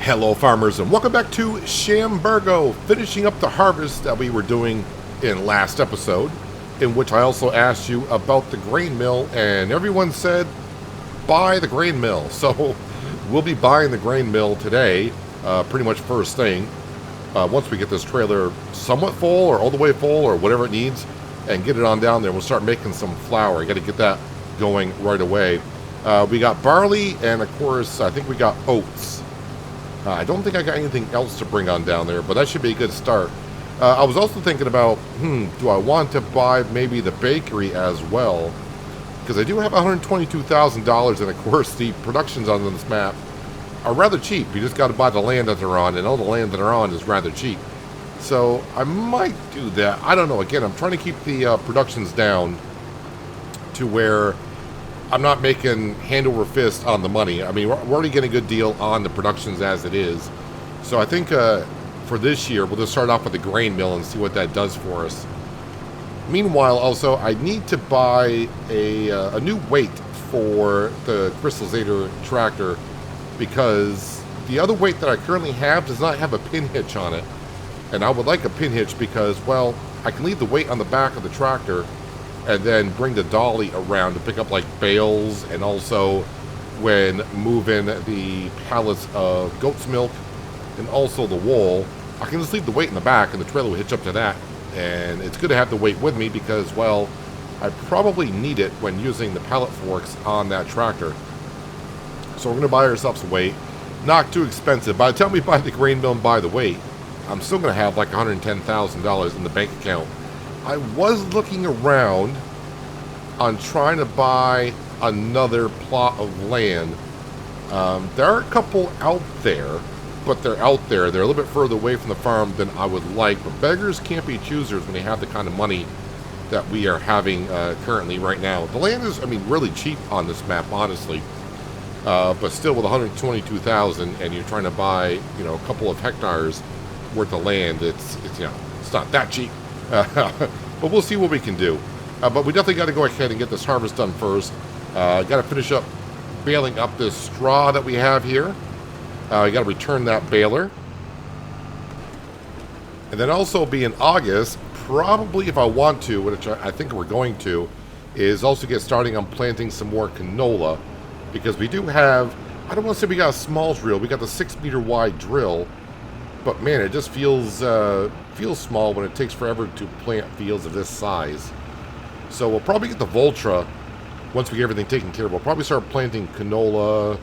Hello farmers and welcome back to Chambergo, finishing up the harvest that we were doing in last episode, in which I also asked you about the grain mill and everyone said buy the grain mill. So we'll be buying the grain mill today, pretty much first thing, once we get this trailer somewhat full or all the way full or whatever it needs and get it on down there. We'll start making some flour. I got to get that going right away. We got barley and of course I think we got oats. I don't think I got anything else to bring on down there, but that should be a good start. I was also thinking about, do I want to buy maybe the bakery as well? Because I do have $122,000, and of course the productions on this map are rather cheap. You just got to buy the land that they're on, and all the land that they're on is rather cheap. So I might do that. I don't know. Again, I'm trying to keep the productions down to where I'm not making hand over fist on the money. I mean, we're already getting a good deal on the productions as it is. So I think for this year, we'll just start off with the grain mill and see what that does for us. Meanwhile, also, I need to buy a new weight for the crystallizator tractor because the other weight that I currently have does not have a pin hitch on it. And I would like a pin hitch because, well, I can leave the weight on the back of the tractor and then bring the dolly around to pick up like bales, and also when moving the pallets of goat's milk and also the wool, I can just leave the weight in the back and the trailer will hitch up to that. And it's good to have the weight with me because, well, I probably need it when using the pallet forks on that tractor. So we're going to buy ourselves some weight. Not too expensive. By the time we buy the grain mill and buy the weight, I'm still going to have like $110,000 in the bank account. I was looking around on trying to buy another plot of land. There are a couple out there, but they're out there. They're a little bit further away from the farm than I would like. But beggars can't be choosers when they have the kind of money that we are having currently right now. The land is, I mean, really cheap on this map, honestly. But still, with $122,000, and you're trying to buy, you know, a couple of hectares worth of land, it's you know, it's not that cheap. But we'll see what we can do. But we definitely got to go ahead and get this harvest done first. Got to finish up baling up this straw that we have here. I got to return that baler. And then also be in August, probably if I want to, which I think we're going to, is also get starting on planting some more canola. Because we do have, I don't want to say we got a small drill, we got the 6-meter wide drill. But man, it just feels small when it takes forever to plant fields of this size. So we'll probably get the Voltra once we get everything taken care of. We'll probably start planting canola.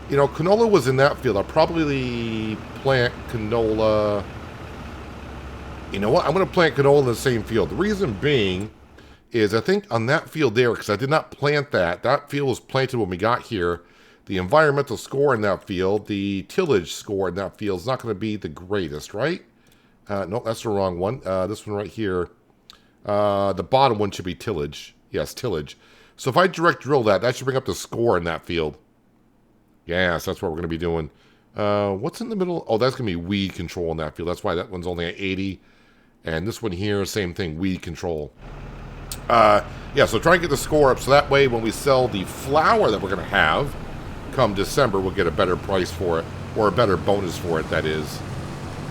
You know, canola was in that field. I'll probably plant canola. You know what? I'm going to plant canola in the same field. The reason being is I think on that field there, because I did not plant that. That field was planted when we got here. The environmental score in that field, the tillage score in that field is not going to be the greatest, right? No, that's the wrong one. This one right here. The bottom one should be tillage. Yes, tillage. So if I direct drill that, that should bring up the score in that field. Yes, that's what we're going to be doing. What's in the middle? Oh, that's going to be weed control in that field. That's why that one's only at 80. And this one here, same thing, weed control. Yeah, so try and get the score up so that way when we sell the flour that we're going to have come December, we'll get a better price for it, or a better bonus for it, that is.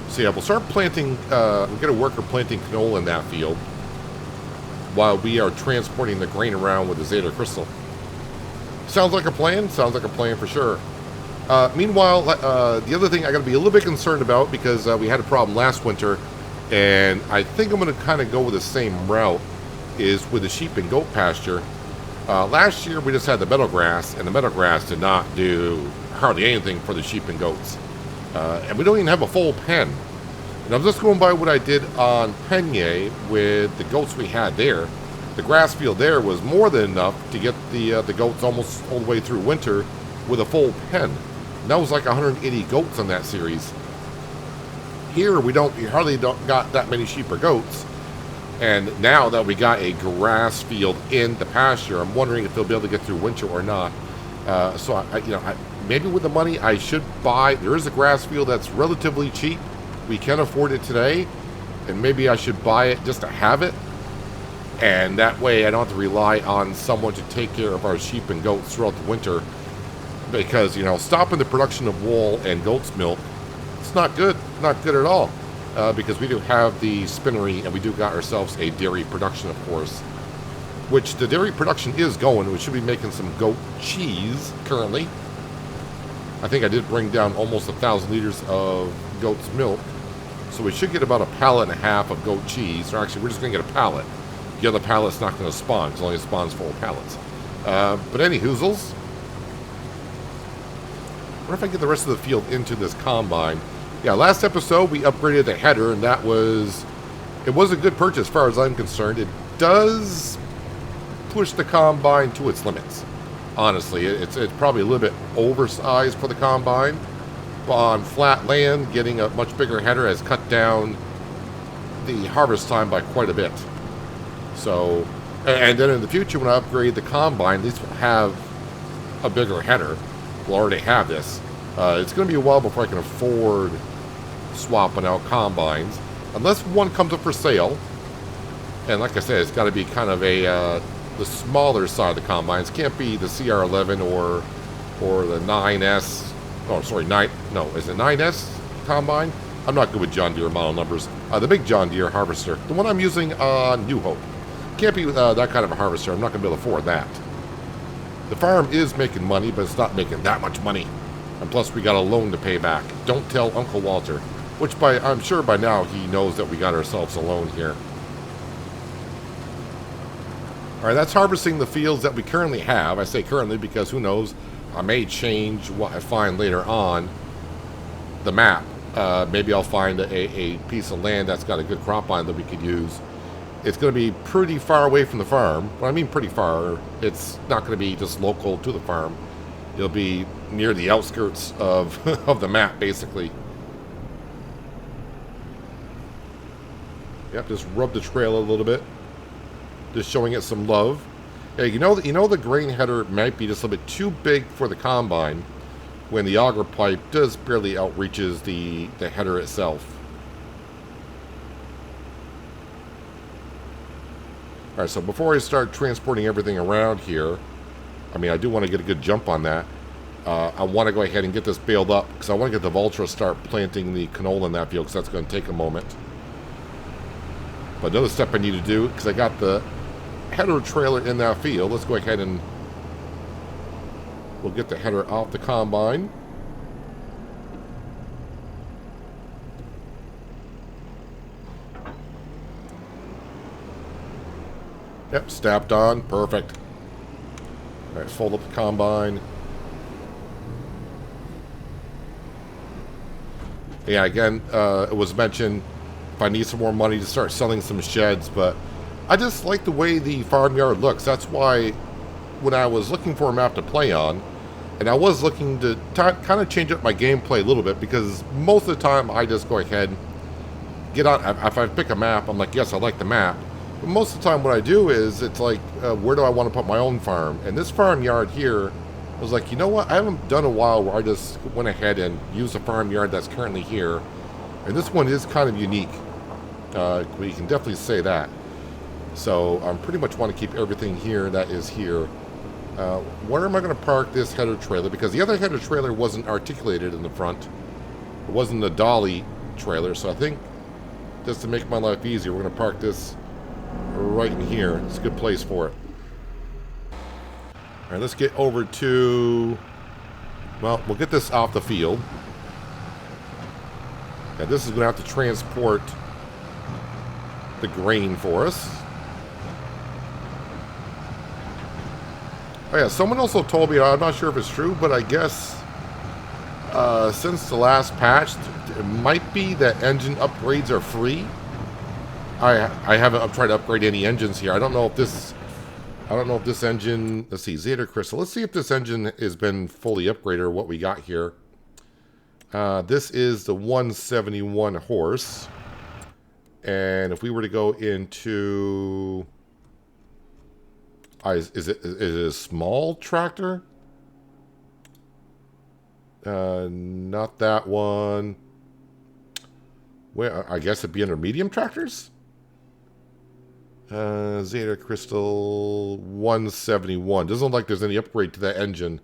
So yeah, we'll start planting, we'll get a worker planting canola in that field while we are transporting the grain around with the Zeta Crystal. Sounds like a plan? Sounds like a plan for sure. Meanwhile, the other thing I got to be a little bit concerned about, because we had a problem last winter, and I think I'm going to kind of go with the same route, is with the sheep and goat pasture. Last year we just had the meadow grass, and the meadow grass did not do hardly anything for the sheep and goats. And we don't even have a full pen. And I'm just going by what I did on Penye with the goats we had there. The grass field there was more than enough to get the goats almost all the way through winter with a full pen. And that was like 180 goats on that series. Here we hardly don't got that many sheep or goats. And now that we got a grass field in the pasture, I'm wondering if they'll be able to get through winter or not. So maybe with the money I should buy. There is a grass field that's relatively cheap. We can afford it today, and maybe I should buy it just to have it. And that way I don't have to rely on someone to take care of our sheep and goats throughout the winter. because, you know, stopping the production of wool and goat's milk, it's not good. Not good at all. Because we do have the spinnery, and we do got ourselves a dairy production, of course. Which the dairy production is going. We should be making some goat cheese currently. I think I did bring down almost 1,000 liters of goat's milk. So we should get about a pallet and a half of goat cheese. Or actually, we're just going to get a pallet. The other pallet's not going to spawn, because it only spawns 4 pallets. But any hoozles. What if I get the rest of the field into this combine? Yeah, last episode we upgraded the header, and it was a good purchase as far as I'm concerned. It does push the combine to its limits. Honestly, it's probably a little bit oversized for the combine. But on flat land, getting a much bigger header has cut down the harvest time by quite a bit. So, and then in the future, when I upgrade the combine, at least we'll have a bigger header. We'll already have this. It's going to be a while before I can afford swapping out combines, unless one comes up for sale. And like I said, it's got to be kind of the smaller side of the combines. Can't be the CR11 or the 9S. Oh, sorry, is it 9S combine? I'm not good with John Deere model numbers. The big John Deere harvester, the one I'm using on New Hope. Can't be that kind of a harvester. I'm not going to be able to afford that. The farm is making money, but it's not making that much money. And plus, we got a loan to pay back. Don't tell Uncle Walter. Which, I'm sure by now, he knows that we got ourselves a loan here. Alright, that's harvesting the fields that we currently have. I say currently because who knows, I may change what I find later on the map. Maybe I'll find a piece of land that's got a good crop on it that we could use. It's going to be pretty far away from the farm. When I mean pretty far, it's not going to be just local to the farm. It'll be near the outskirts of, of the map, basically. Yep, just rub the trail a little bit. Just showing it some love. Hey, you know the grain header might be just a little bit too big for the combine when the auger pipe does barely outreaches the header itself. Alright, so before I start transporting everything around here, I mean, I do want to get a good jump on that. I want to go ahead and get this baled up, because I want to get the Vulture to start planting the canola in that field, because that's going to take a moment. But another step I need to do, because I got the header trailer in that field, let's go ahead and we'll get the header off the combine. Yep, snapped on. Perfect. Alright, fold up the combine. Yeah, again, it was mentioned if I need some more money to start selling some sheds, but I just like the way the farmyard looks. That's why when I was looking for a map to play on, and I was looking to kind of change up my gameplay a little bit, because most of the time I just go ahead, get on, if I pick a map, I'm like, yes, I like the map. But most of the time what I do is, it's like, where do I want to put my own farm? And this farmyard here, I was like, you know what, I haven't done a while where I just went ahead and used a farmyard that's currently here. And this one is kind of unique. We can definitely say that. So I pretty much want to keep everything here that is here. Where am I going to park this header trailer? Because the other header trailer wasn't articulated in the front. It wasn't a dolly trailer. So I think just to make my life easier, we're going to park this right in here. It's a good place for it. All right, let's get over to... Well, we'll get this off the field. Yeah, this is going to have to transport the grain for us. Oh yeah, someone also told me, I'm not sure if it's true, but I guess since the last patch, it might be that engine upgrades are free. I haven't tried to upgrade any engines here. I don't know if this engine, let's see, Zeta Crystal. Let's see if this engine has been fully upgraded or what we got here. This is the 171 horse. And if we were to go into... is it a small tractor? Not that one. Well, I guess it'd be under medium tractors? Zeta Crystal 171. Doesn't look like there's any upgrade to that engine.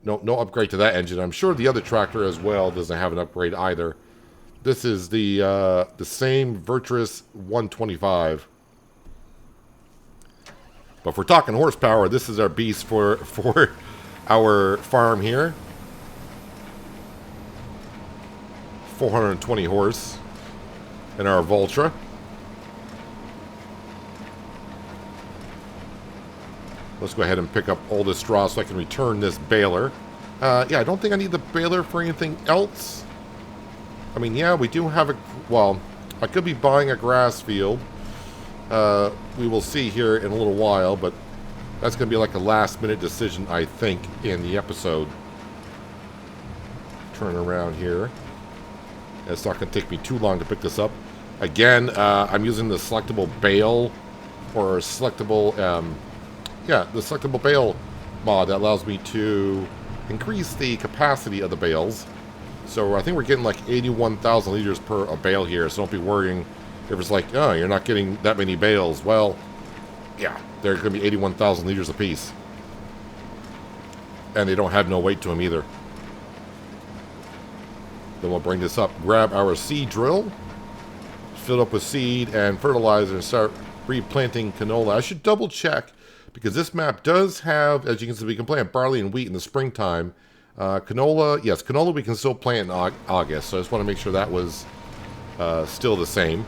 no upgrade to that engine. I'm sure the other tractor as well doesn't have an upgrade either. This is the same Virtuous 125. But if we're talking horsepower, this is our beast for our farm here. 420 horse in our Voltra. Let's go ahead and pick up all this straw so I can return this baler. Yeah, I don't think I need the baler for anything else. I mean, yeah, we do have a... Well, I could be buying a grass field. We will see here in a little while, but that's going to be like a last-minute decision, I think, in the episode. Turn around here. It's not going to take me too long to pick this up. Again, I'm using the selectable bale, or selectable... yeah, the selectable bale mod that allows me to increase the capacity of the bales. So I think we're getting like 81,000 liters per a bale here, so don't be worrying if it's like, oh, you're not getting that many bales. Well, yeah, they're going to be 81,000 liters apiece. And they don't have no weight to them either. Then we'll bring this up, grab our seed drill, fill it up with seed and fertilizer, and start replanting canola. I should double check, because this map does have, as you can see, we can plant barley and wheat in the springtime. Canola, yes, canola we can still plant in August, so I just want to make sure that was still the same.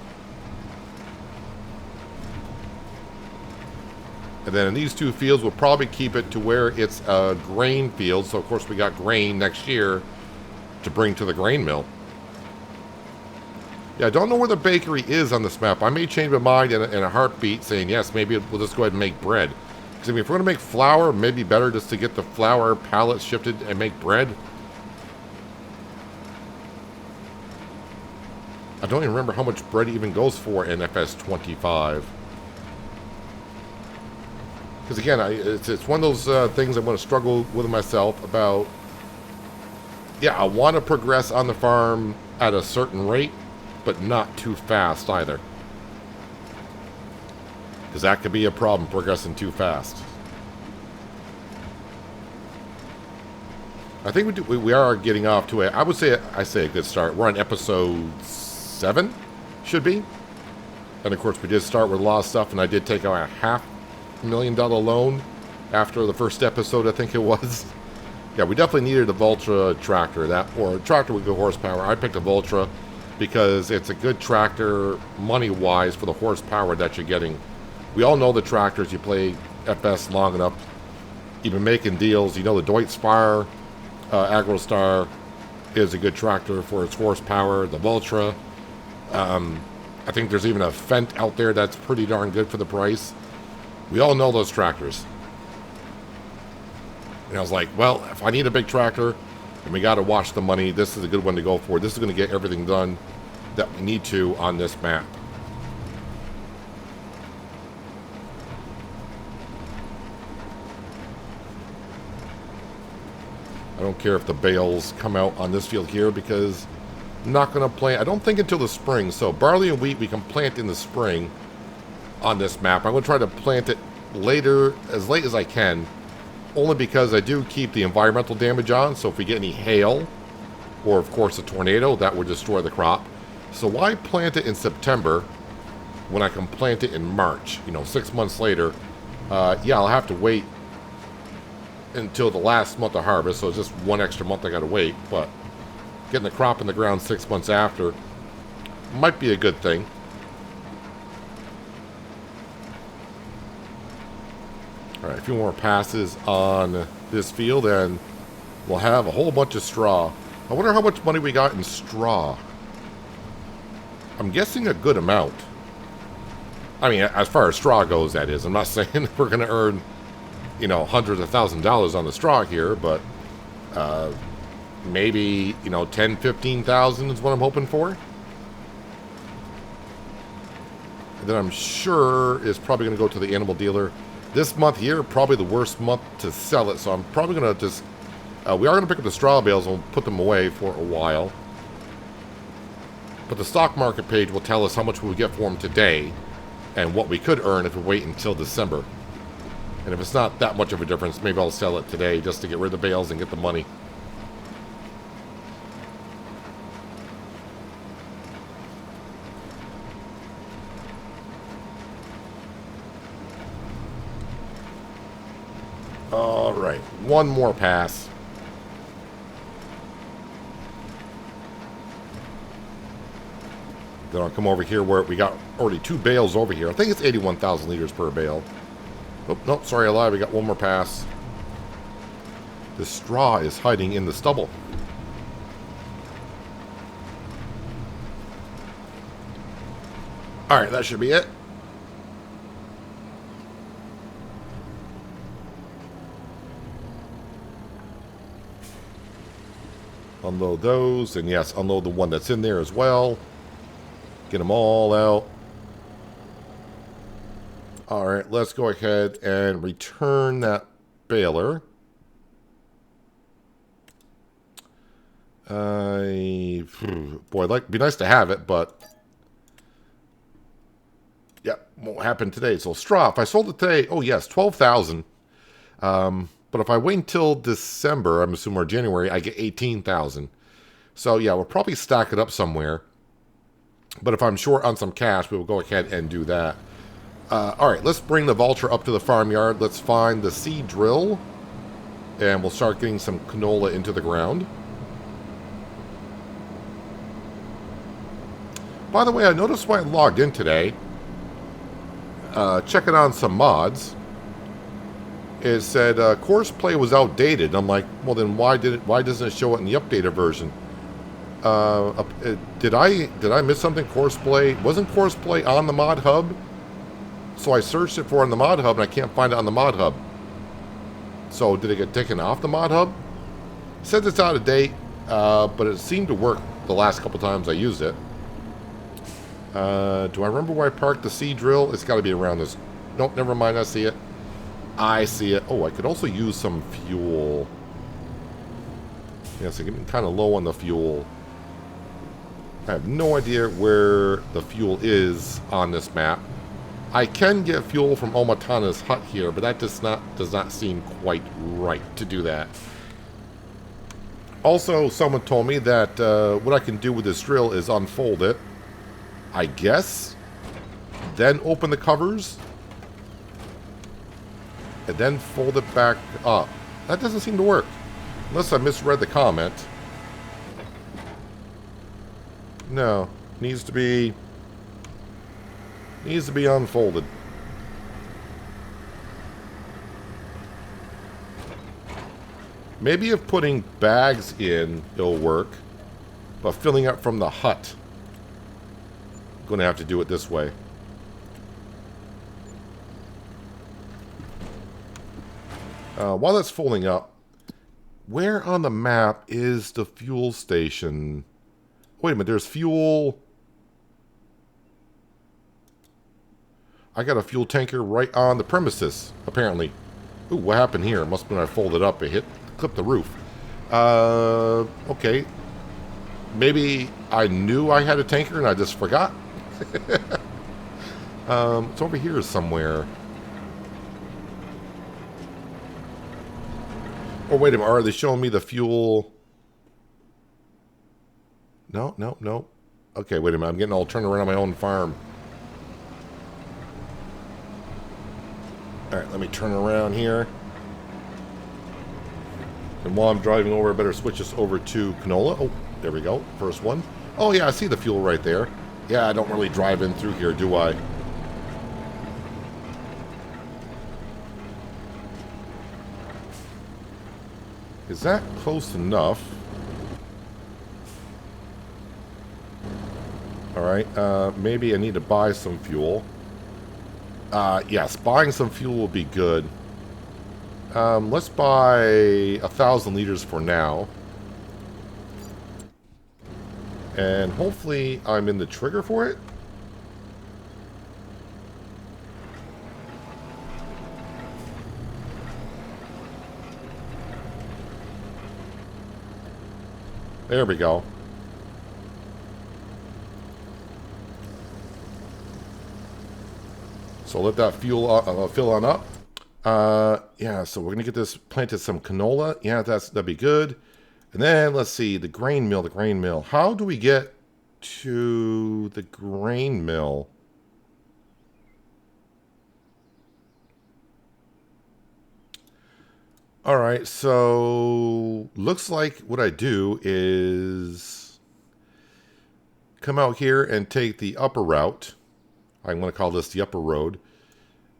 And then in these two fields, we'll probably keep it to where it's a grain field, so of course we got grain next year to bring to the grain mill. Yeah, I don't know where the bakery is on this map. I may change my mind in a heartbeat, saying, yes, maybe we'll just go ahead and make bread. Because, I mean, if we're going to make flour, it may be better just to get the flour pallets shifted and make bread. I don't even remember how much bread even goes for in FS25. Because, again, it's one of those things I'm going to struggle with myself about. Yeah, I want to progress on the farm at a certain rate, but not too fast either. Because that could be a problem, progressing too fast. I think we are getting off to I would say a good start. We're on episode 7, should be. And of course we did start with a lot of stuff, and I did take out a $500,000 loan after the first episode, I think it was. Yeah, we definitely needed a Voltra tractor, or a tractor with good horsepower. I picked a Voltra because it's a good tractor money-wise for the horsepower that you're getting. We all know the tractors. You play FS long enough, you've been making deals. You know the Deutz-Fahr AgroStar is a good tractor for its horsepower. The Voltra, I think there's even a Fendt out there that's pretty darn good for the price. We all know those tractors. And I was like, well, if I need a big tractor and we got to watch the money, this is a good one to go for. This is going to get everything done that we need to on this map. I don't care if the bales come out on this field here, because I'm not going to plant, I don't think, until the spring. So barley and wheat we can plant in the spring on this map. I'm going to try to plant it later, as late as I can, only because I do keep the environmental damage on. So if we get any hail, or of course a tornado, that would destroy the crop. So why plant it in September when I can plant it in March? 6 months later. Yeah, I'll have to wait until the last month of harvest, so it's just one extra month I gotta wait, but getting the crop in the ground 6 months after might be a good thing. Alright, a few more passes on this field and we'll have a whole bunch of straw. I wonder how much money we got in straw. I'm guessing a good amount. I mean, as far as straw goes, that is. I'm not saying we're gonna earn hundreds of $1,000s on the straw here, but maybe, 10, 15,000 is what I'm hoping for. And then I'm sure is probably going to go to the animal dealer. This month here, probably the worst month to sell it, so I'm probably going to just, we are going to pick up the straw bales and we'll put them away for a while. But the stock market page will tell us how much we get for them today and what we could earn if we wait until December. And if it's not that much of a difference, maybe I'll sell it today just to get rid of the bales and get the money. All right, one more pass. Then I'll come over here where we got already 2 bales over here. I think it's 81,000 liters per bale. Oh, nope, sorry, I lied. We got one more pass. The straw is hiding in the stubble. All right, that should be it. Unload those, and yes, unload the one that's in there as well. Get them all out. All right, let's go ahead and return that baler. Boy, it'd be nice to have it, but yeah, won't happen today. So straw, if I sold it today, oh yes, 12,000. But if I wait until December, I'm assuming, or January, I get 18,000. So yeah, we'll probably stack it up somewhere. But if I'm short on some cash, we will go ahead and do that. All right, let's bring the vulture up to the farmyard. Let's find the seed drill, and we'll start getting some canola into the ground. By the way, I noticed when I logged in today, checking on some mods, it said course play was outdated. I'm like, well then why doesn't it show it in the updated version? Did I miss something? Course play wasn't course play on the mod hub, so I searched it for on the mod hub and I can't find it on the mod hub. So did it get taken off the mod hub? It says it's out of date, but it seemed to work the last couple times I used it. Do I remember where I parked the seed drill? It's got to be around this. Nope, never mind. I see it. I see it. Oh, I could also use some fuel. Yes, I'm getting kind of low on the fuel. I have no idea where the fuel is on this map. I can get fuel from Omatana's hut here, but that does not seem quite right to do that. Also, someone told me that what I can do with this drill is unfold it, I guess, then open the covers, and then fold it back up. That doesn't seem to work, unless I misread the comment. No, needs to be unfolded. Maybe if putting bags in, it'll work, but filling up from the hut, I'm going to have to do it this way. While that's folding up, where on the map is the fuel station? Wait a minute, there's fuel. I got a fuel tanker right on the premises, apparently. Ooh, what happened here? Must have been when I folded up, it clipped the roof. Okay. Maybe I knew I had a tanker and I just forgot. It's over here somewhere. Oh, wait a minute. Are they showing me the fuel? No, no, no. Okay, wait a minute. I'm getting all turned around on my own farm. Alright, let me turn around here. And while I'm driving over, I better switch this over to canola. Oh, there we go. First one. Oh, yeah, I see the fuel right there. Yeah, I don't really drive in through here, do I? Is that close enough? Alright, maybe I need to buy some fuel. Yes, buying some fuel will be good. Let's buy 1,000 liters for now. And hopefully I'm in the trigger for it. There we go. So let that fuel fill on up. Yeah, so we're gonna get this planted some canola. Yeah, that'd be good. And then let's see, the grain mill, the grain mill. How do we get to the grain mill? All right, so looks like what I do is come out here and take the upper route. I'm going to call this the upper road.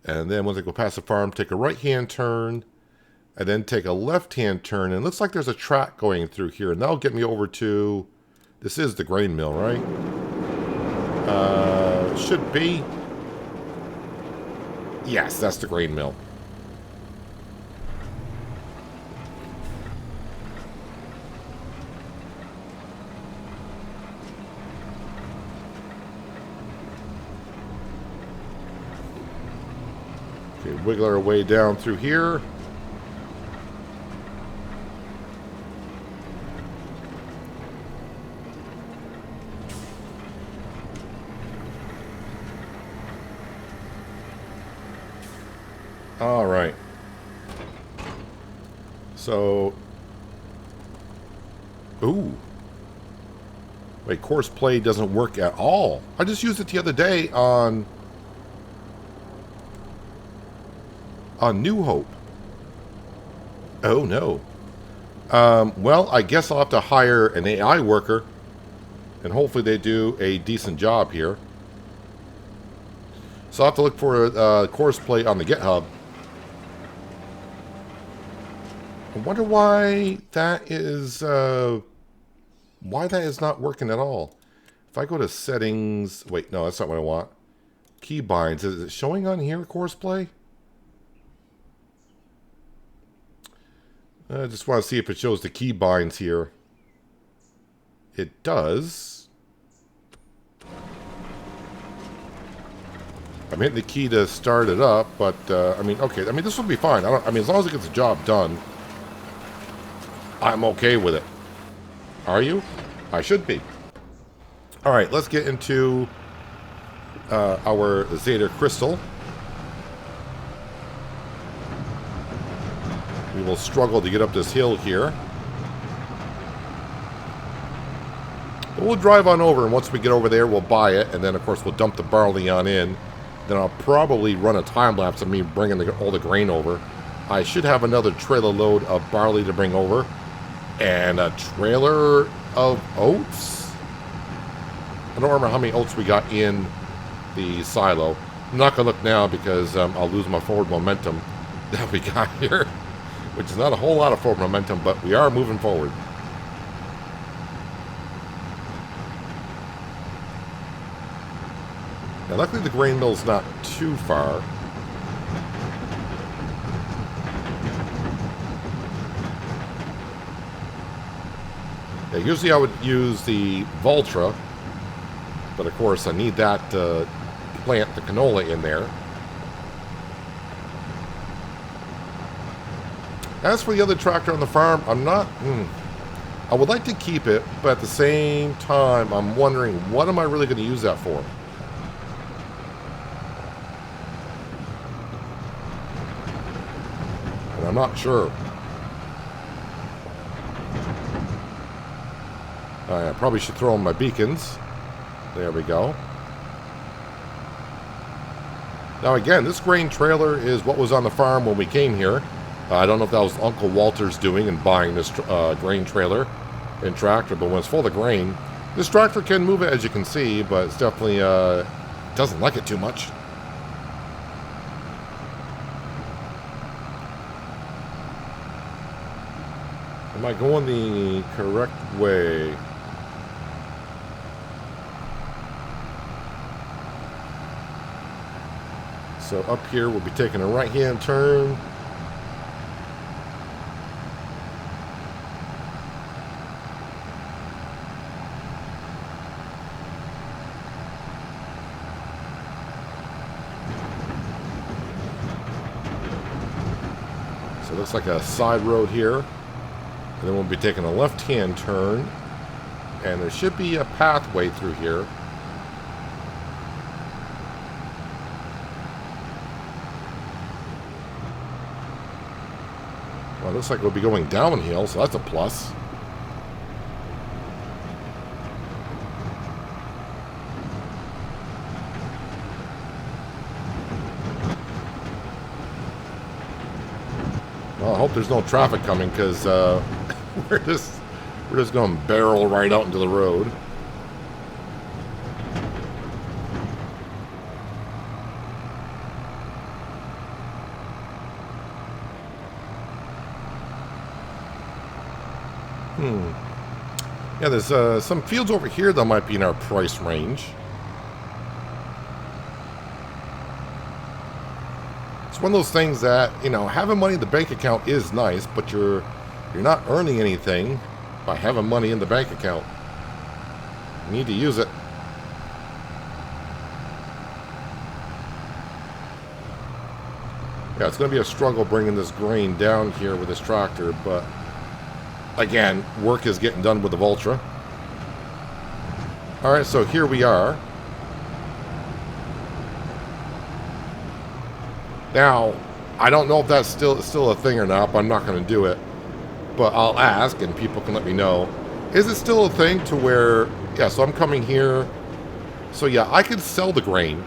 And then once I go past the farm, take a right-hand turn, and then take a left-hand turn. And it looks like there's a track going through here, and that'll get me over to... This is the grain mill, right? Should be. Yes, that's the grain mill. Okay, wiggle our way down through here. All right. So, ooh. Wait, course play doesn't work at all. I just used it the other day on New Hope. Oh no. Well, I guess I'll have to hire an AI worker, and hopefully they do a decent job here. So I'll have to look for course play on the GitHub. I wonder why that is not working at all. If I go to settings, wait, no, that's not what I want. Keybinds, is it showing on here, course play? I just want to see if it shows the keybinds here. It does. I'm hitting the key to start it up, but I mean, okay. I mean, this will be fine. I mean, as long as it gets the job done, I'm okay with it. Are you? I should be. All right, let's get into our Zeta crystal. We will struggle to get up this hill here. But we'll drive on over, and once we get over there, we'll buy it, and then, of course, we'll dump the barley on in. Then I'll probably run a time-lapse of me bringing all the grain over. I should have another trailer load of barley to bring over. And a trailer of oats? I don't remember how many oats we got in the silo. I'm not going to look now because I'll lose my forward momentum that we got here. Which is not a whole lot of forward momentum, but we are moving forward. Now, luckily the grain mill's not too far. Yeah, usually I would use the Voltra, but of course I need that to plant the canola in there. As for the other tractor on the farm, I'm not... I would like to keep it, but at the same time, I'm wondering, what am I really going to use that for? And I'm not sure. I probably should throw in my beacons. There we go. Now again, this grain trailer is what was on the farm when we came here. I don't know if that was Uncle Walter's doing and buying this grain trailer and tractor, but when it's full of grain, this tractor can move it, as you can see, but it's definitely doesn't like it too much. Am I going the correct way? So up here, we'll be taking a right-hand turn. So it looks like a side road here. And then we'll be taking a left-hand turn. And there should be a pathway through here. It looks like it'll be going downhill, so that's a plus. Well, I hope there's no traffic coming, because we're just going to barrel right out into the road. Yeah, there's some fields over here that might be in our price range. It's one of those things that, you know, having money in the bank account is nice, but you're not earning anything by having money in the bank account. You need to use it. Yeah, it's going to be a struggle bringing this grain down here with this tractor, but again, work is getting done with the Vultra. Alright, so here we are. Now, I don't know if that's still a thing or not, but I'm not going to do it. But I'll ask, and people can let me know. Is it still a thing to where... Yeah, so I'm coming here. So yeah, I could sell the grain.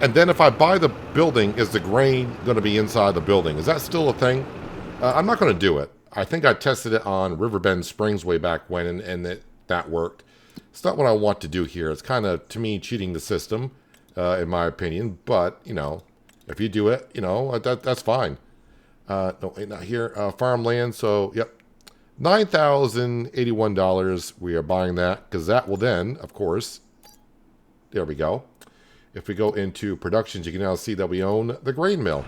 And then if I buy the building, is the grain going to be inside the building? Is that still a thing? I'm not going to do it. I think I tested it on Riverbend Springs way back when, and that worked. It's not what I want to do here. It's kind of, to me, cheating the system, in my opinion. But, you know, if you do it, you know, that's fine. No, not here. Farmland, so, yep. $9,081. We are buying that, because that will then, of course, there we go. If we go into productions, you can now see that we own the grain mill.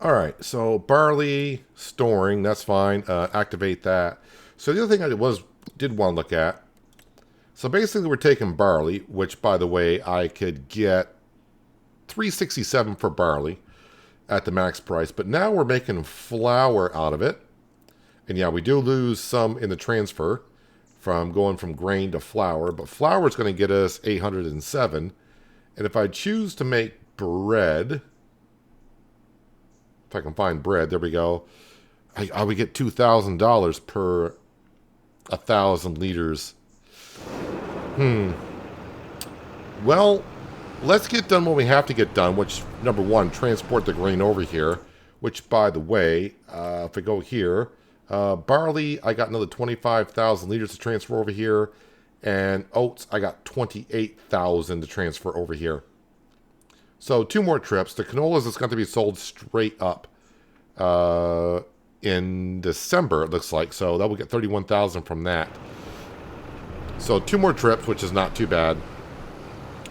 All right, so barley storing, that's fine. Activate that. So the other thing I did want to look at. So basically, we're taking barley, which, by the way, I could get $3.67 for barley at the max price. But now we're making flour out of it, and yeah, we do lose some in the transfer from going from grain to flour. But flour is going to get us $807, and if I choose to make bread. If I can find bread, there we go. I would get $2,000 per 1,000 liters. Well, let's get done what we have to get done, which, number one, transport the grain over here, which, by the way, if I go here, barley, I got another 25,000 liters to transfer over here, and oats, I got 28,000 to transfer over here. So 2 more trips. The canolas is going to be sold straight up in December, it looks like. So that will get 31,000 from that. So 2 more trips, which is not too bad.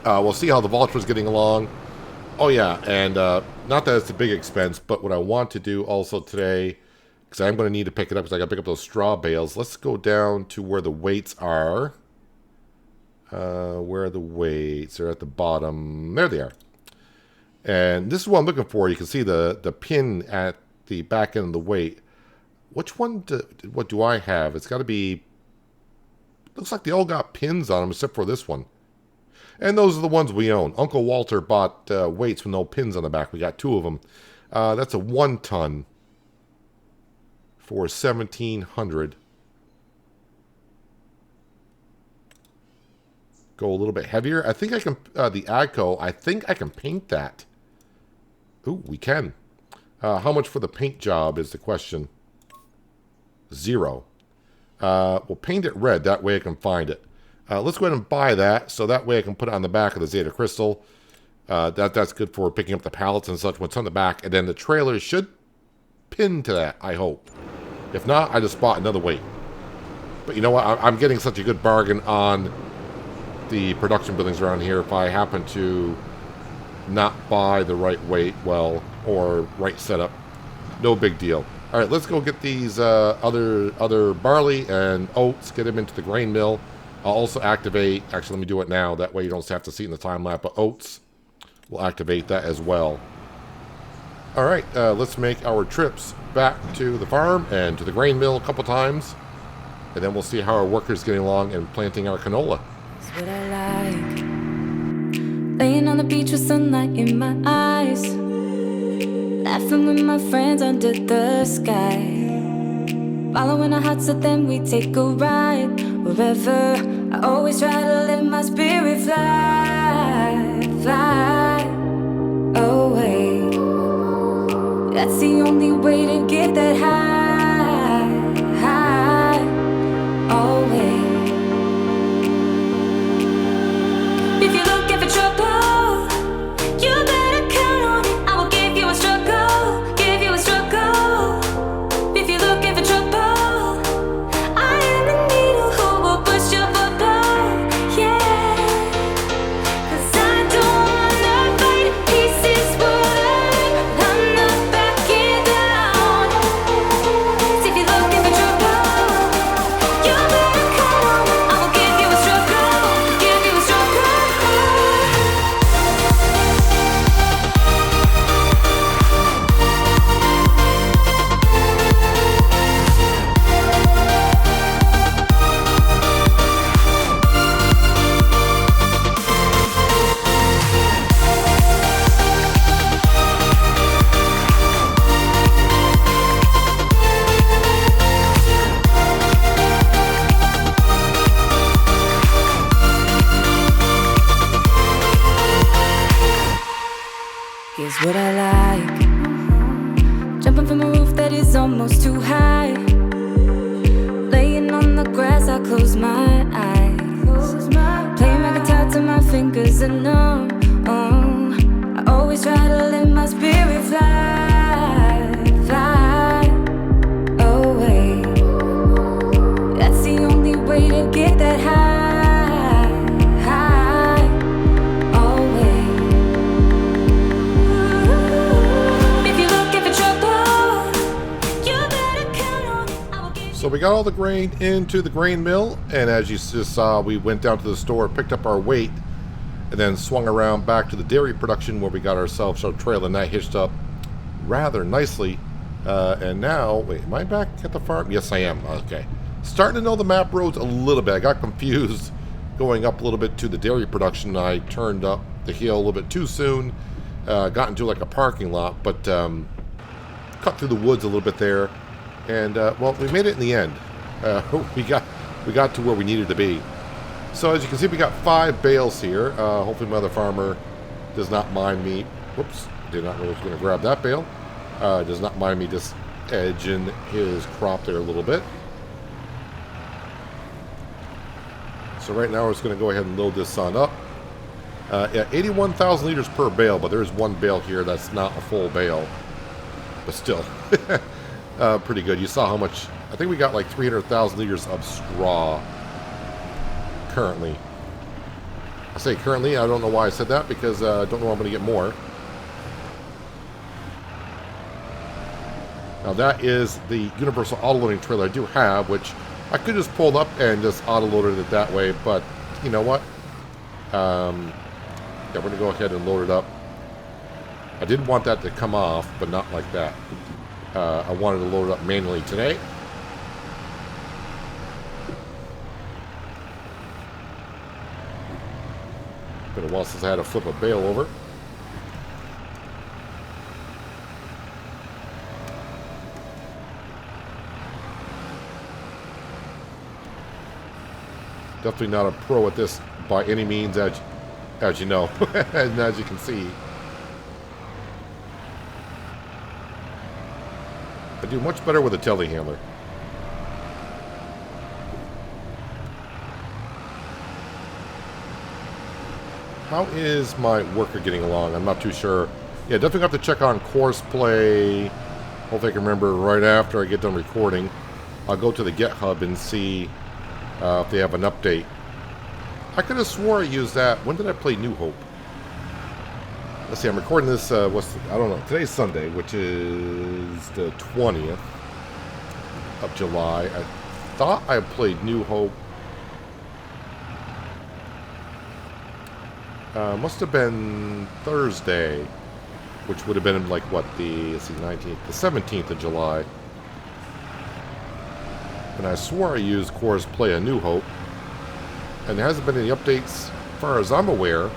We'll see how the Vultra is getting along. Oh yeah, and not that it's a big expense, but what I want to do also today, because I'm going to need to pick it up, because I got to pick up those straw bales. Let's go down to where the weights are. Where are the weights? They're at the bottom. There they are. And this is what I'm looking for. You can see the pin at the back end of the weight. Which one, what do I have? It's got to be, looks like they all got pins on them except for this one. And those are the ones we own. Uncle Walter bought weights with no pins on the back. We got 2 of them. That's a 1 ton for $1,700. Go a little bit heavier. I think I can, the Agco, I think I can paint that. Ooh, we can. How much for the paint job is the question. 0. We'll paint it red. That way I can find it. Let's go ahead and buy that. So that way I can put it on the back of the Zeta Crystal. That's good for picking up the pallets and such when it's on the back. And then the trailer should pin to that, I hope. If not, I just bought another weight. But you know what? I'm getting such a good bargain on the production buildings around here. If I happen to not buy the right weight, well, or right setup, no big deal. All right, let's go get these other barley and oats, get them into the grain mill. I'll also activate, actually let me do it now, that way you don't have to see it in the time lapse, but oats will activate that as well. All right, let's make our trips back to the farm and to the grain mill a couple times, and then we'll see how our workers getting along and planting our canola. It's what I like. Laying on the beach with sunlight in my eyes, laughing with my friends under the sky, following our hearts, so then we take a ride wherever. I always try to let my spirit fly, fly away. That's the only way to get that high, high, always. If you're looking for trouble, you better count on it. I will give you a struggle, give you a struggle. If you're looking for trouble, I am the needle who will push your bubble, yeah. 'Cause I don't wanna fight pieces wood, I'm not backing down. So if you're looking for trouble, you better count on it. I will give you a struggle, give you a struggle. Here's what I like. Jumping from a roof that is almost too high. Laying on the grass, I close my eyes. Playing my guitar till my fingers are numb. Oh, I always try to let my spirit fly, fly away. That's the only way to get that high, high, always. If you're looking for trouble, you better count on it. I will give So we got all the grain into the grain mill, and as you just saw, we went down to the store, picked up our weight, and then swung around back to the dairy production where we got ourselves our trailer and that hitched up rather nicely. And now, wait, am I back at the farm? Yes, I am. Okay. Starting to know the map roads a little bit. I got confused going up a little bit to the dairy production. I turned up the hill a little bit too soon. Got into like a parking lot, but cut through the woods a little bit there. And, well, we made it in the end. We got to where we needed to be. So as you can see, we got 5 bales here. Hopefully my other farmer does not mind me. Whoops, did not know I was going to grab that bale. Does not mind me just edging his crop there a little bit. So right now we're just going to go ahead and load this on up. Yeah, 81,000 liters per bale, but there's one bale here that's not a full bale. But still, pretty good. You saw how much, I think we got like 300,000 liters of straw currently. I say currently, I don't know why I said that, because I don't know I'm going to get more. Now that is the universal auto-loading trailer I do have, which I could just pull up and just auto-loaded it that way, but you know what? Yeah, we're going to go ahead and load it up. I did want that to come off, but not like that. I wanted to load it up manually today. Been a while since I had to flip a bale over. Definitely not a pro at this by any means, as you know, and as you can see. I do much better with a telehandler. How is my worker getting along? I'm not too sure. Yeah, definitely have to check on course play. Hopefully I can remember right after I get done recording. I'll go to the GitHub and see if they have an update. I could have swore I used that. When did I play New Hope? Let's see, I'm recording this, I don't know, today's Sunday, which is the 20th of July. I thought I played New Hope. Must have been Thursday. which would have been like what, the, let's see, 19th, the 17th of July. And I swore I used Coors Play A New Hope, and there hasn't been any updates, as far as I'm aware,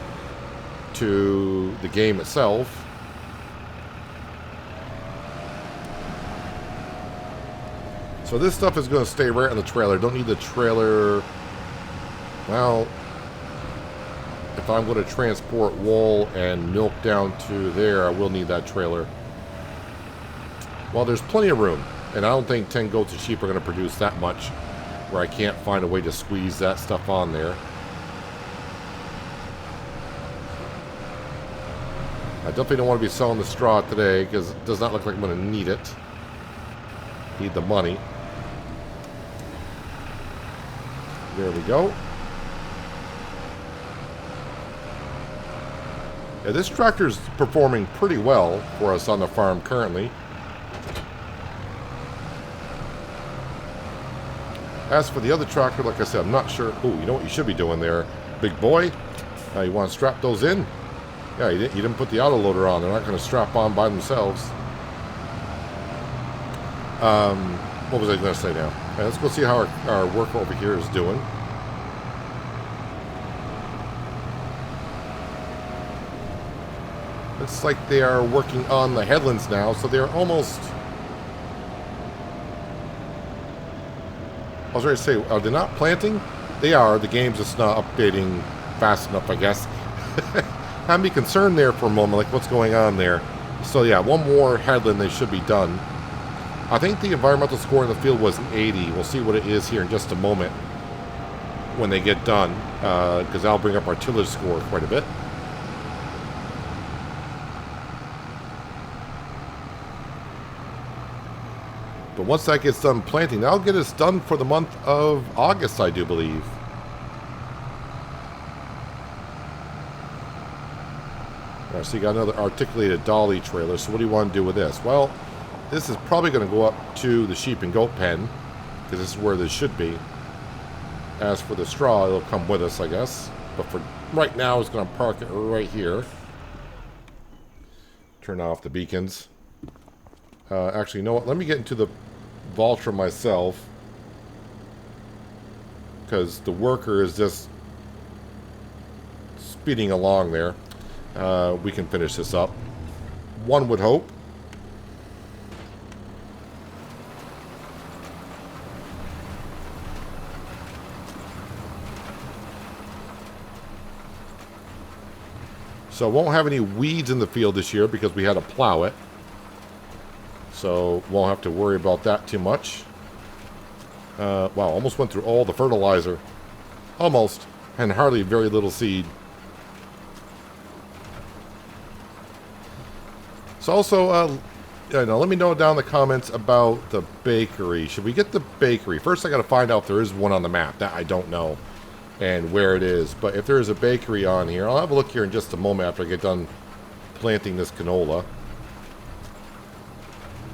to the game itself. So this stuff is going to stay right on the trailer. Don't need the trailer. Well, if I'm going to transport wool and milk down to there, I will need that trailer. Well, there's plenty of room, and I don't think 10 goats of sheep are going to produce that much where I can't find a way to squeeze that stuff on there. I definitely don't want to be selling the straw today because it does not look like I'm going to need it. Need the money. There we go. Yeah, this tractor's performing pretty well for us on the farm currently. As for the other tractor, like I said, I'm not sure. Oh, you know what you should be doing there, big boy? You want to strap those in? Yeah, you didn't put the auto loader on. They're not going to strap on by themselves. What was I going to say now? Let's go see how our worker over here is doing. Looks like they are working on the headlands now, so they're almost... I was ready to say, are they not planting? They are. The game's just not updating fast enough, I guess. Had me concerned there for a moment, like what's going on there. So yeah, one more headland, they should be done. I think the environmental score in the field was an 80. We'll see what it is here in just a moment when they get done, because that'll bring up our tillage score quite a bit. But once that gets done planting, that'll get us done for the month of August, I do believe. Alright, so you got another articulated dolly trailer. So what do you want to do with this? Well, this is probably going to go up to the sheep and goat pen, because this is where this should be. As for the straw, it'll come with us, I guess. But for right now, it's going to park it right here. Turn off the beacons. Actually, you know what? Let me get into the Valtra myself, because the worker is just speeding along there. We can finish this up. One would hope. So won't have any weeds in the field this year because we had to plow it. So won't have to worry about that too much. Wow, almost went through all the fertilizer. Almost. And hardly very little seed. So also, let me know down in the comments about the bakery. Should we get the bakery? First I got to find out if there is one on the map. That I don't know. And where it is. But if there is a bakery on here, I'll have a look here in just a moment after I get done planting this canola.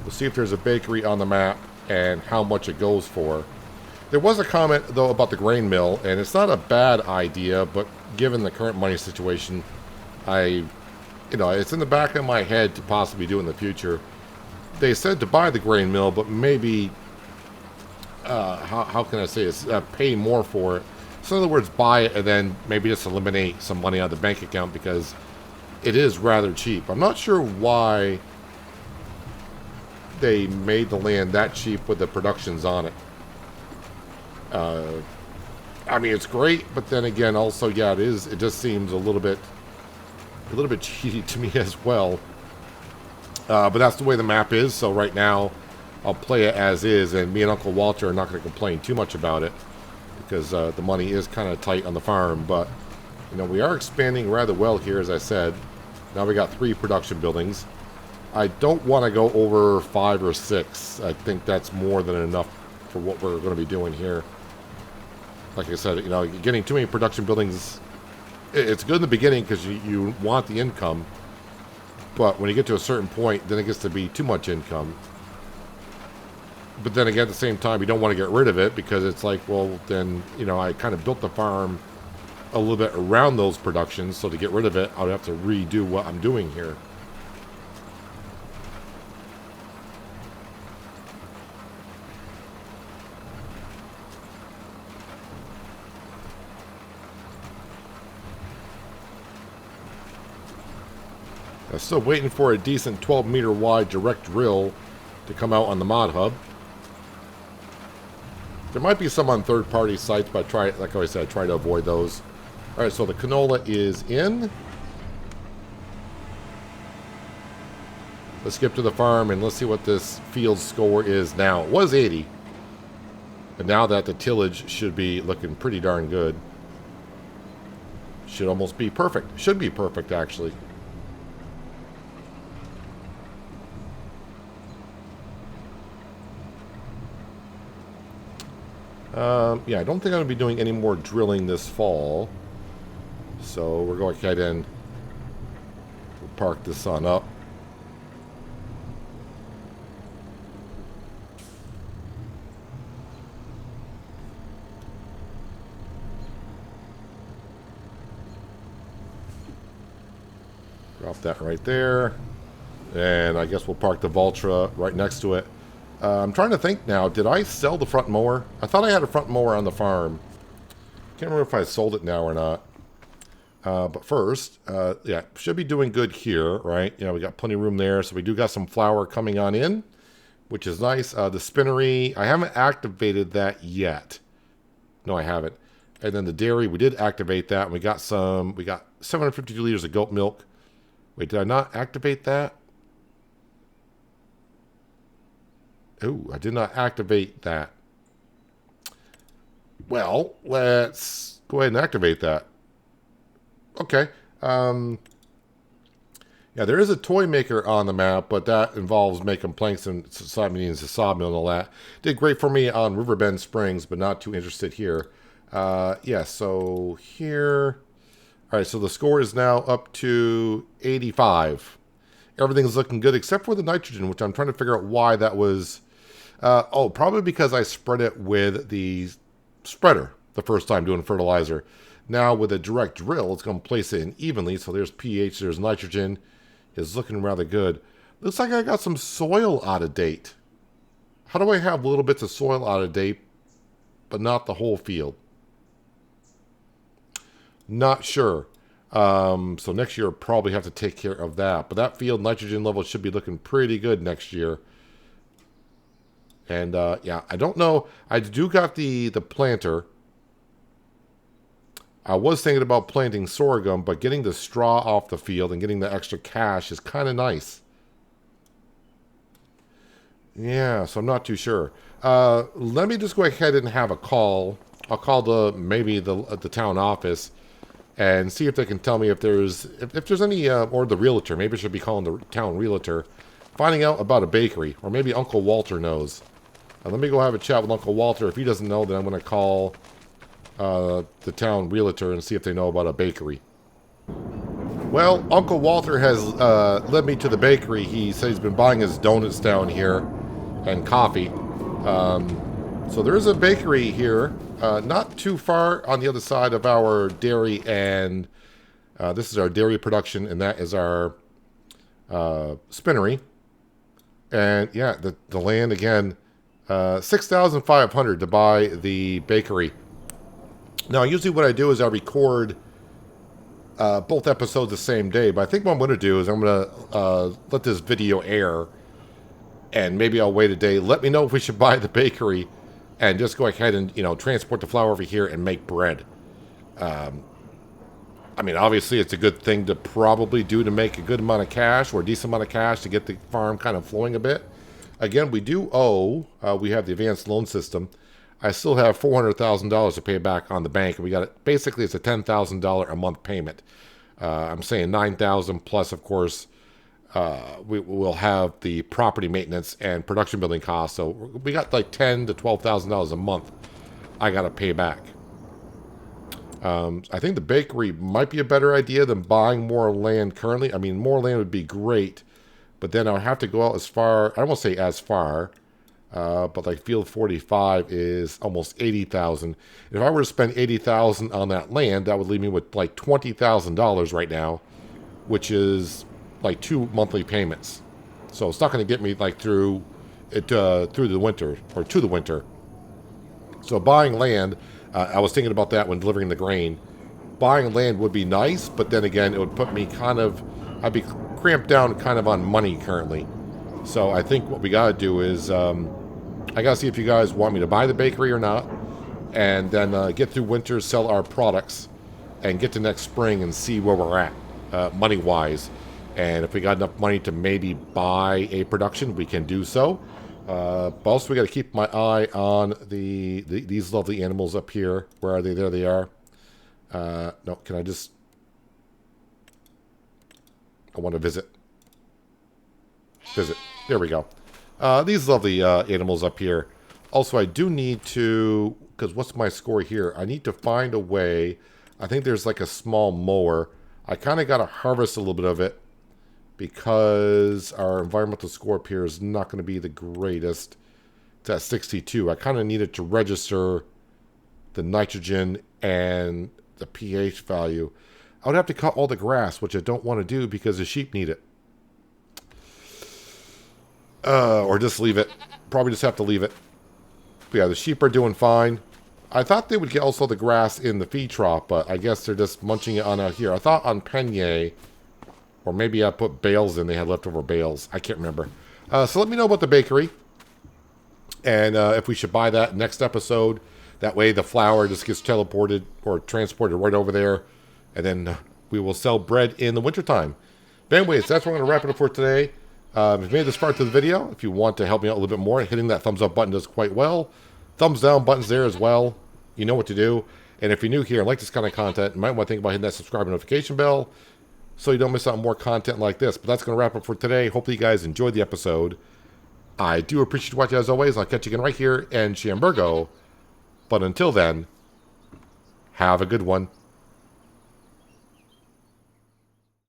We'll see if there's a bakery on the map and how much it goes for. There was a comment, though, about the grain mill, and it's not a bad idea, but given the current money situation, it's in the back of my head to possibly do in the future. They said to buy the grain mill, but maybe, how can I say this, pay more for it. So in other words, buy it and then maybe just eliminate some money out of the bank account because it is rather cheap. I'm not sure why they made the land that cheap with the productions on it. I mean, it's great, but then again, also, yeah, it is. It just seems a little bit cheaty to me as well. But that's the way the map is. So right now, I'll play it as is, and me and Uncle Walter are not going to complain too much about it because the money is kind of tight on the farm. But we are expanding rather well here, as I said. Now we got 3 production buildings. I don't want to go over 5 or 6. I think that's more than enough for what we're going to be doing here. Like I said, getting too many production buildings, it's good in the beginning because you want the income. But when you get to a certain point, then it gets to be too much income. But then again, at the same time, you don't want to get rid of it because it's like, well, then, I kind of built the farm a little bit around those productions. So to get rid of it, I would have to redo what I'm doing here. I'm still waiting for a decent 12-meter wide direct drill to come out on the mod hub. There might be some on third-party sites, but like I always said, I try to avoid those. All right, so the canola is in. Let's skip to the farm and let's see what this field score is now. It was 80. But now that the tillage should be looking pretty darn good. Should almost be perfect. Should be perfect, actually. Yeah, I don't think I'm going to be doing any more drilling this fall. So we're going ahead and park this on up. Drop that right there. And I guess we'll park the Valtra right next to it. I'm trying to think now. Did I sell the front mower? I thought I had a front mower on the farm. Can't remember if I sold it now or not. But first, yeah, should be doing good here, right? You know, we got plenty of room there. So we do got some flour coming on in, which is nice. The spinnery, I haven't activated that yet. No, I haven't. And then the dairy, we did activate that. And we got 752 liters of goat milk. Wait, did I not activate that? Oh, I did not activate that. Well, let's go ahead and activate that. Okay. Yeah, there is a toy maker on the map, but that involves making planks and means a sawmill and all that. Did great for me on Riverbend Springs, but not too interested here. Yeah, so here... All right, so the score is now up to 85. Everything's looking good except for the nitrogen, which I'm trying to figure out why that was... oh, probably because I spread it with the spreader the first time doing fertilizer. Now with a direct drill, it's going to place it in evenly. So there's pH, there's nitrogen. It's looking rather good. Looks like I got some soil out of date. How do I have little bits of soil out of date, but not the whole field? Not sure. So next year, I'll probably have to take care of that. But that field nitrogen level should be looking pretty good next year. And yeah, I don't know. I do got the planter. I was thinking about planting sorghum, but getting the straw off the field and getting the extra cash is kind of nice. Yeah, so I'm not too sure. Let me just go ahead and have a call. I'll call maybe the town office and see if they can tell me if there's any or the realtor. Maybe I should be calling the town realtor, finding out about a bakery, or maybe Uncle Walter knows. Let me go have a chat with Uncle Walter. If he doesn't know, then I'm going to call the town realtor and see if they know about a bakery. Well, Uncle Walter has led me to the bakery. He said he's been buying his donuts down here and coffee. So there is a bakery here, not too far on the other side of our dairy, and this is our dairy production, and that is our spinnery. And yeah, the land again, $6,500 to buy the bakery. Now, usually what I do is I record both episodes the same day, but I think what I'm going to do is I'm going to let this video air, and maybe I'll wait a day. Let me know if we should buy the bakery, and just go ahead and, transport the flour over here and make bread. I mean, obviously, it's a good thing to probably do to make a good amount of cash, or a decent amount of cash to get the farm kind of flowing a bit. Again, we do owe. We have the advanced loan system. I still have $400,000 to pay back on the bank. We got it. Basically, it's a $10,000 a month payment. I'm saying $9,000 plus, of course. We will have the property maintenance and production building costs. So we got like $10,000 to $12,000 a month. I got to pay back. I think the bakery might be a better idea than buying more land currently. I mean, more land would be great, but then I would have to go out as far. I won't say as far. But like field 45 is almost 80,000. If I were to spend 80,000 on that land, that would leave me with like $20,000 right now, which is like 2 monthly payments. So it's not going to get me like through the winter, or to the winter. So buying land, I was thinking about that when delivering the grain. Buying land would be nice, but then again, it would put me kind of I'd be cramped down kind of on money currently. So I think what we got to do is I got to see if you guys want me to buy the bakery or not, and then get through winter, sell our products, and get to next spring and see where we're at money-wise. And if we got enough money to maybe buy a production, we can do so. But also we got to keep my eye on these lovely animals up here. Where are they? There they are. No, can I just... I want to visit. Visit. There we go. These lovely animals up here. Also, I do need to... Because what's my score here? I need to find a way... I think there's like a small mower. I kind of got to harvest a little bit of it, because our environmental score up here is not going to be the greatest. It's at 62. I kind of need it to register the nitrogen and the pH value. I would have to cut all the grass, which I don't want to do because the sheep need it. Or just leave it. Probably just have to leave it. But yeah, the sheep are doing fine. I thought they would get also the grass in the feed trough, but I guess they're just munching it on out here. I thought on Penye, or maybe I put bales in. They had leftover bales. I can't remember. So let me know about the bakery. And if we should buy that next episode. That way the flour just gets teleported or transported right over there. And then we will sell bread in the wintertime. But anyways, that's where I'm going to wrap it up for today. If you made this far to the video, if you want to help me out a little bit more, hitting that thumbs up button does quite well. Thumbs down button's there as well. You know what to do. And if you're new here and like this kind of content, you might want to think about hitting that subscribe notification bell so you don't miss out on more content like this. But that's going to wrap up for today. Hopefully you guys enjoyed the episode. I do appreciate you watching as always. I'll catch you again right here in Chambergo. But until then, have a good one.